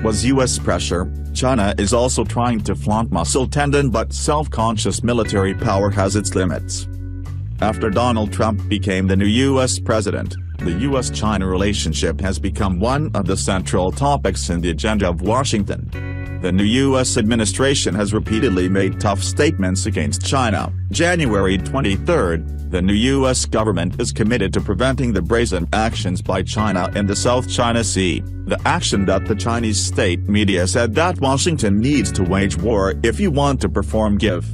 was U.S. pressure. China is also trying to flaunt muscle tendon, but self-conscious military power has its limits. After Donald Trump became the new U.S. president, the U.S.-China relationship has become one of the central topics in the agenda of Washington. The new U.S. administration has repeatedly made tough statements against China. January 23, the new U.S. government is committed to preventing the brazen actions by China in the South China Sea, the action that the Chinese state media said that Washington needs to wage war if you want to perform give.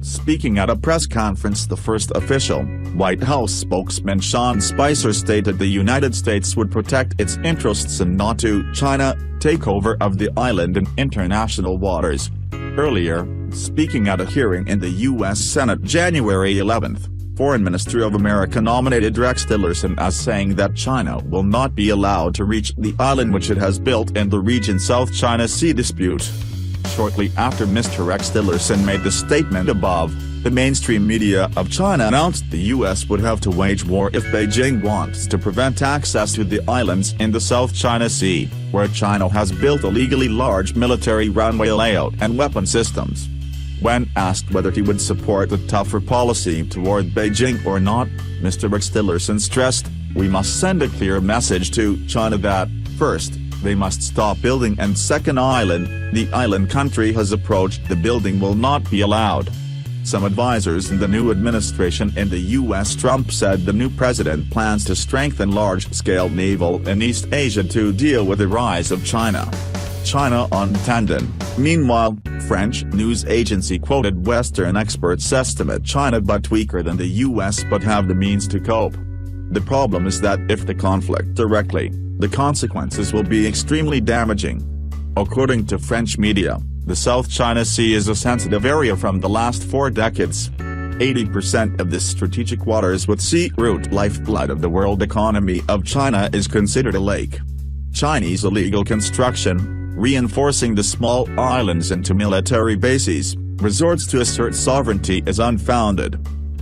Speaking at a press conference, the first official White House spokesman Sean Spicer stated the United States would protect its interests and not to China takeover of the island in international waters. Earlier, speaking at a hearing in the U.S. Senate January 11, Foreign Minister of America nominated Rex Tillerson as saying that China will not be allowed to reach the island which it has built in the region's South China Sea dispute. Shortly after Mr. Rex Tillerson made the statement above, the mainstream media of China announced the U.S. would have to wage war if Beijing wants to prevent access to the islands in the South China Sea, where China has built a legally large military runway layout and weapon systems. When asked whether he would support a tougher policy toward Beijing or not, Mr. Rex Tillerson stressed, "We must send a clear message to China that, first, they must stop building, and second, the island country has approached the building will not be allowed." Some advisors in the new administration in the U.S. Trump said the new president plans to strengthen large-scale naval in East Asia to deal with the rise of China on tendon. Meanwhile, French news agency quoted Western experts estimate China but weaker than the U.S. but have the means to cope. The problem is that if the conflict directly, the consequences will be extremely damaging. According to French media, the South China Sea is a sensitive area from the last 4 decades. 80% of this strategic waters with sea route lifeblood of the world economy of China is considered a lake. Chinese illegal construction, reinforcing the small islands into military bases, resorts to assert sovereignty is unfounded.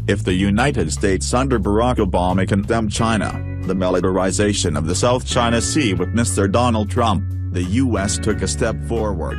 If the United States under Barack Obama condemned China, the militarization of the South China Sea with Mr. Donald Trump, the U.S. took a step forward.